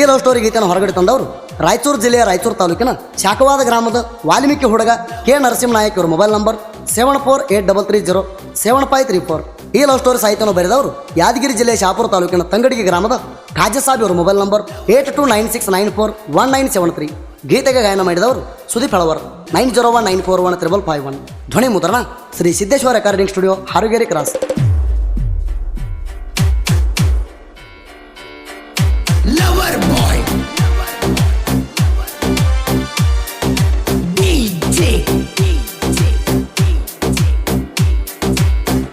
ಈ love story ಗೀತೆಯನ್ನು ಹೊರಗಡೆ ತಂದವರು ರಾಯಚೂರು ಜಿಲ್ಲೆಯ ರಾಯಚೂರು ತಾಲೂಕಿನ ಶಾಖವಾದ ಗ್ರಾಮದ ವಾಲ್ಮೀಕಿ ಹುಡುಗ ಕೆ ನರಸಿಂಹನಾಯಕ್ ಇವರು ಮೊಬೈಲ್ ನಂಬರ್ 7483307534. ಈ ಲವ್ ಸ್ಟೋರಿ ಸಾಹಿತ್ಯವನ್ನು ಬರೆದವರು ಯಾದಗಿರಿ ಜಿಲ್ಲೆಯ ಶಾಪುರ ತಾಲೂಕಿನ ತಂಗಡಿಗೆ ಗ್ರಾಮದ ಖಾಜಸಾಬ್ ಇವರು ಮೊಬೈಲ್ ನಂಬರ್ 8296941973. ಗೀತೆಗೆ ಗಾಯನ ಮಾಡಿದವರು ಸುದೀಪ್ ಹಳವರ್ 9019415551. ಧ್ವನಿ ಮುದ್ರಣ Shri Siddeshwara recording studio Harugeri cross. Lover boy, DJ,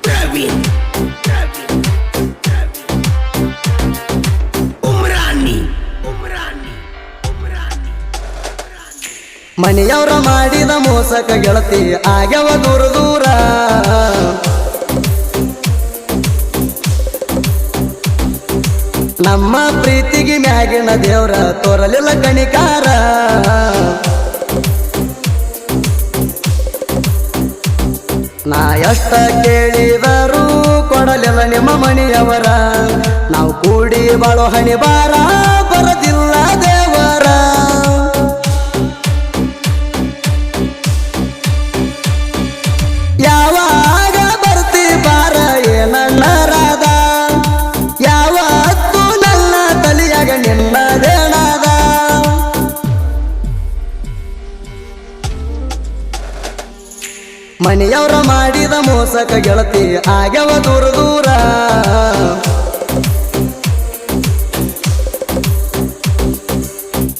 Praveen, Umrani. ಮನೆಯವರ ಮಾಡಿದ ಮೋಸಕ ಗೆಳತಿ ಆಗ್ಯವ ದೂರ ದೂರ. ನಮ್ಮ ಪ್ರೀತಿಗೆ ಮ್ಯಾಗಿನ ದೇವ್ರ ತೋರಲಿಲ್ಲ ಕಣಿಕಾರ. ನಾ ಎಷ್ಟ ಕೇಳಿದರೂ ಕೊಡಲಿಲ್ಲ ನಿಮ್ಮ ಮನೆಯವರ. ನಾವು ಕೂಡಿ ಬಾಳೋ ಹಣಿ ಬಾರ ಬರದಿಲ್ಲ ದೇವರ. ಯಾವಾಗ ಬರ್ತಿ ಬಾರ ಏನನ್ನರಾದ. ಯಾವತ್ತು ನನ್ನ ತಲಿಯಾಗ ನಿನ್ನದೇನಾದ. ಮನೆಯವರ ಮಾಡಿದ ಮೋಸಕ ಗೆಳತಿ ಆಗ್ಯವ ದೂರ ದೂರ.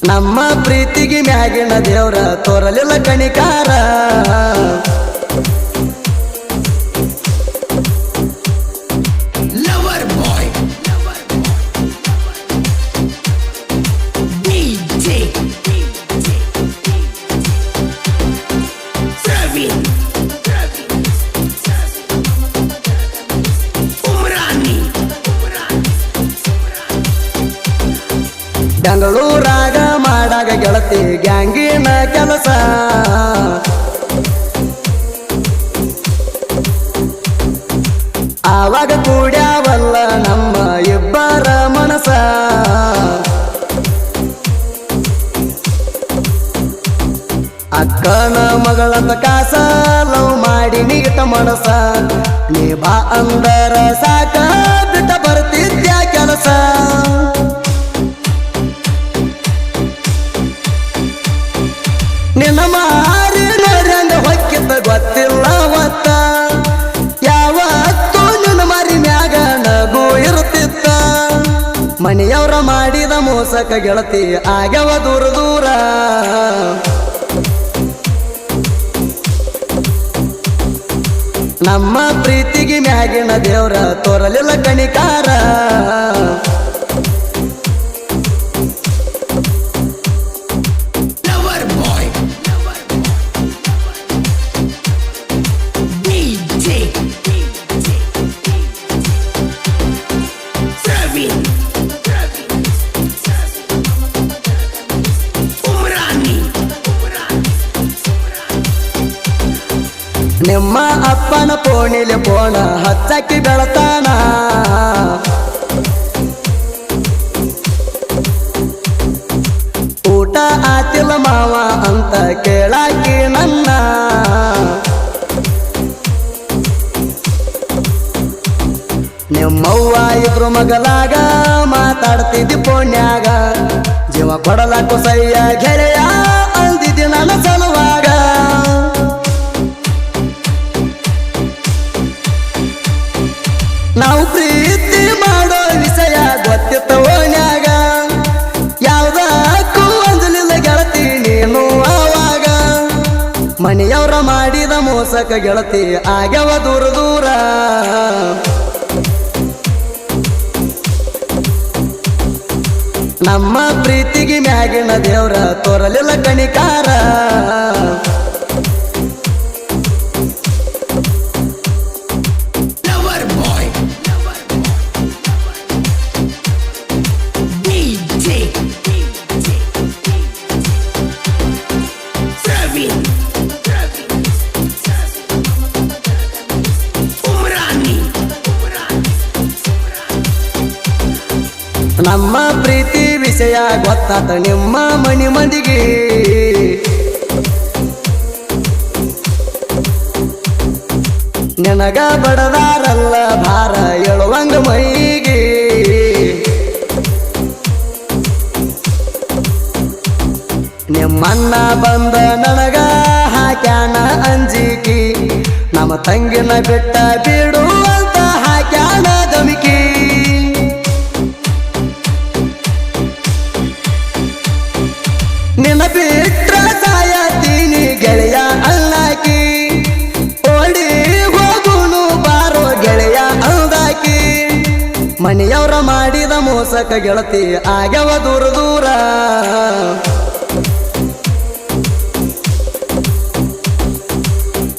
ನಮ್ಮ ಪ್ರೀತಿಗೆ ಮ್ಯಾಗಿನ ದೇವ್ರ ತೋರಲಿಲ್ಲ ಕಣಿಕಾರ. Lover boy, DJ, Praveen, Umrani. ಬೆಂಗಳೂರಾಗ ಮಾಡಾಗ ಗೆಳತಿ ಗ್ಯಾಂಗಿನ ಕೆಲಸ. ಆವಾಗ ಕೂಡ್ಯಾವಲ್ಲ ನಮ್ಮ ಇಬ್ಬರ ಮನಸ. ಅಕ್ಕನ ಮಗಳಂತ ಕಾಸ ಲವ್ ಮಾಡಿ ನೀಟ ಮನಸ. ನೀ ಬಾ ಅಂದರ ಸಾಕ ಬಿಟ್ಟ ಬರ್ತಿದ್ಯ ಕೆಲಸ. ನಿನ್ನ ಮಾರಿ ನೋಡ್ರಂಗ ಹೊಕ್ಕಿದ್ದ ಗೊತ್ತಿಲ್ಲ ಒತ್ತ. ಯಾವತ್ತು ನಿನ್ನ ಮಾರಿ ಮ್ಯಾಗ ನಗು ಇರುತ್ತಿತ್ತ. ಮನೆಯವರ ಮಾಡಿದ ಮೋಸಕ ಗೆಳತಿ ಆಗ್ಯವ ದೂರ ದೂರ. ನಮ್ಮ ಪ್ರೀತಿಗೆ ಮ್ಯಾಗಿನ ದೇವ್ರ ತೋರಲಿಲ್ಲ ಕಣಿಕಾರ. Lover boy, DJ, Praveen, Umrani. ನಿಮ್ಮ ಅಪ್ಪನ ಪೋಣಿಲೆ ಪೋಣ ಹಚ್ಚಕ್ಕಿ ಬೆಳತಾನ. ಊಟ ಆತಿಲ್ಲ ಮಾವ ಅಂತ ಕೇಳಾಕಿ ನನ್ನ. ನಿಮ್ಮವ್ವ ಇದ್ರು ಮಗಲಾಗ ಮಾತಾಡ್ತಿದ್ದಿ ಪೋಣ್ಯಾಗ. ಜೀವ ಕೊಡಲಾಕು ಸಯ್ಯ ಗೆಳೆಯ ಅಂದಿದ್ದಿ ನನ್ನ ಸಲುವಾಗ. ನಾವು ಪ್ರೀತಿ ಮಾಡೋ ವಿಷಯ ಗೊತ್ತಿತ್ತ ಓಣ್ಯಾಗ. ಯಾವ್ದಕ್ಕೂ ಅಂಜಲಿಲ್ಲ ಗೆಳತಿ ನೀನು ಆವಾಗ. ಮನೆಯವರ ಮಾಡಿದ ಮೋಸಕ ಗೆಳತಿ ಆಗ್ಯವ ದೂರ ದೂರ. ನಮ್ಮ ಪ್ರೀತಿಗೆ ಮ್ಯಾಗಿನ ದೇವ್ರ ತೋರಲಿಲ್ಲ ಕಣಿಕಾರ. Lover boy, DJ, Praveen, Umrani. ನಮ್ಮ ಪ್ರೀತಿ ವಿಷಯ ಗೊತ್ತಾತ ನಿಮ್ಮ ಮನಿ ಮಂದಿಗೆ ನಿನಗ ಬಡದಾರಲ್ಲ ಭಾರ ಎಳುವಂಗ ಮೈಗೆ ನಿಮ್ಮಣ್ಣ ಬಂದ ನನಗ ಹಾಕ್ಯಾನ ಅಂಜಿಕಿ ನಮ್ಮ ತಂಗಿನ ಬಿಟ್ಟ ಬಿಡು ಅಂತ ಹಾಕ್ಯಾನ ದಮಿಕಿ ನಿನ್ನ ಬಿಟ್ರ ಸಾಯತೀನಿ ಗೆಳೆಯ ಅಲ್ಲಾಕಿ ಓಡಿ ಹೋಗುನು ಬಾರೋ ಗೆಳೆಯ ಅಂದಾಕಿ ಮನೆಯವರ ಮಾಡಿದ ಮೋಸಕ ಗೆಳತಿ ಆಗ್ಯವ ದೂರ ದೂರ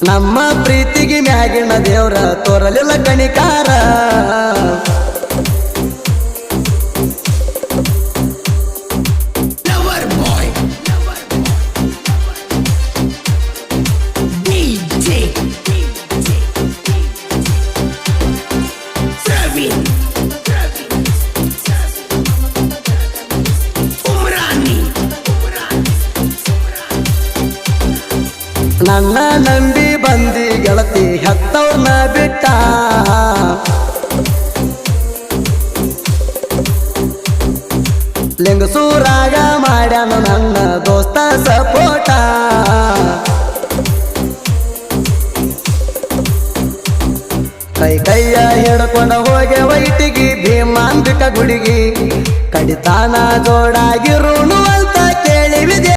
ನಮ್ಮ ಪ್ರೀತಿಗೆ ಮ್ಯಾಗಿನ ದೇವ್ರ ತೋರಲಿಲ್ಲ ಕಣಿಕಾರ Lover boy. DJ. Praveen. Umrani. ನನ್ನ ನಂಬಿ ಬಂದಿ ಗೆಳತಿ ಹೆತ್ತವ್ರನ್ನ ಬಿಟ್ಟ ಲಿಂಗಸೂರಾಗ ಮಾಡ್ಯಾನ ನನ್ನ ದೋಸ್ತ ಸಪೋಟ ಕೈ ಕೈಯ ಹಿಡ್ಕೊಂಡ ಹೋಗೆ ವೈಟಿಗಿ ಭೀಮಾಂಬಿಕ ಗುಡಿಗಿ ಕಡಿತಾನ ಜೋಡಾಗಿರುನು ಅಂತ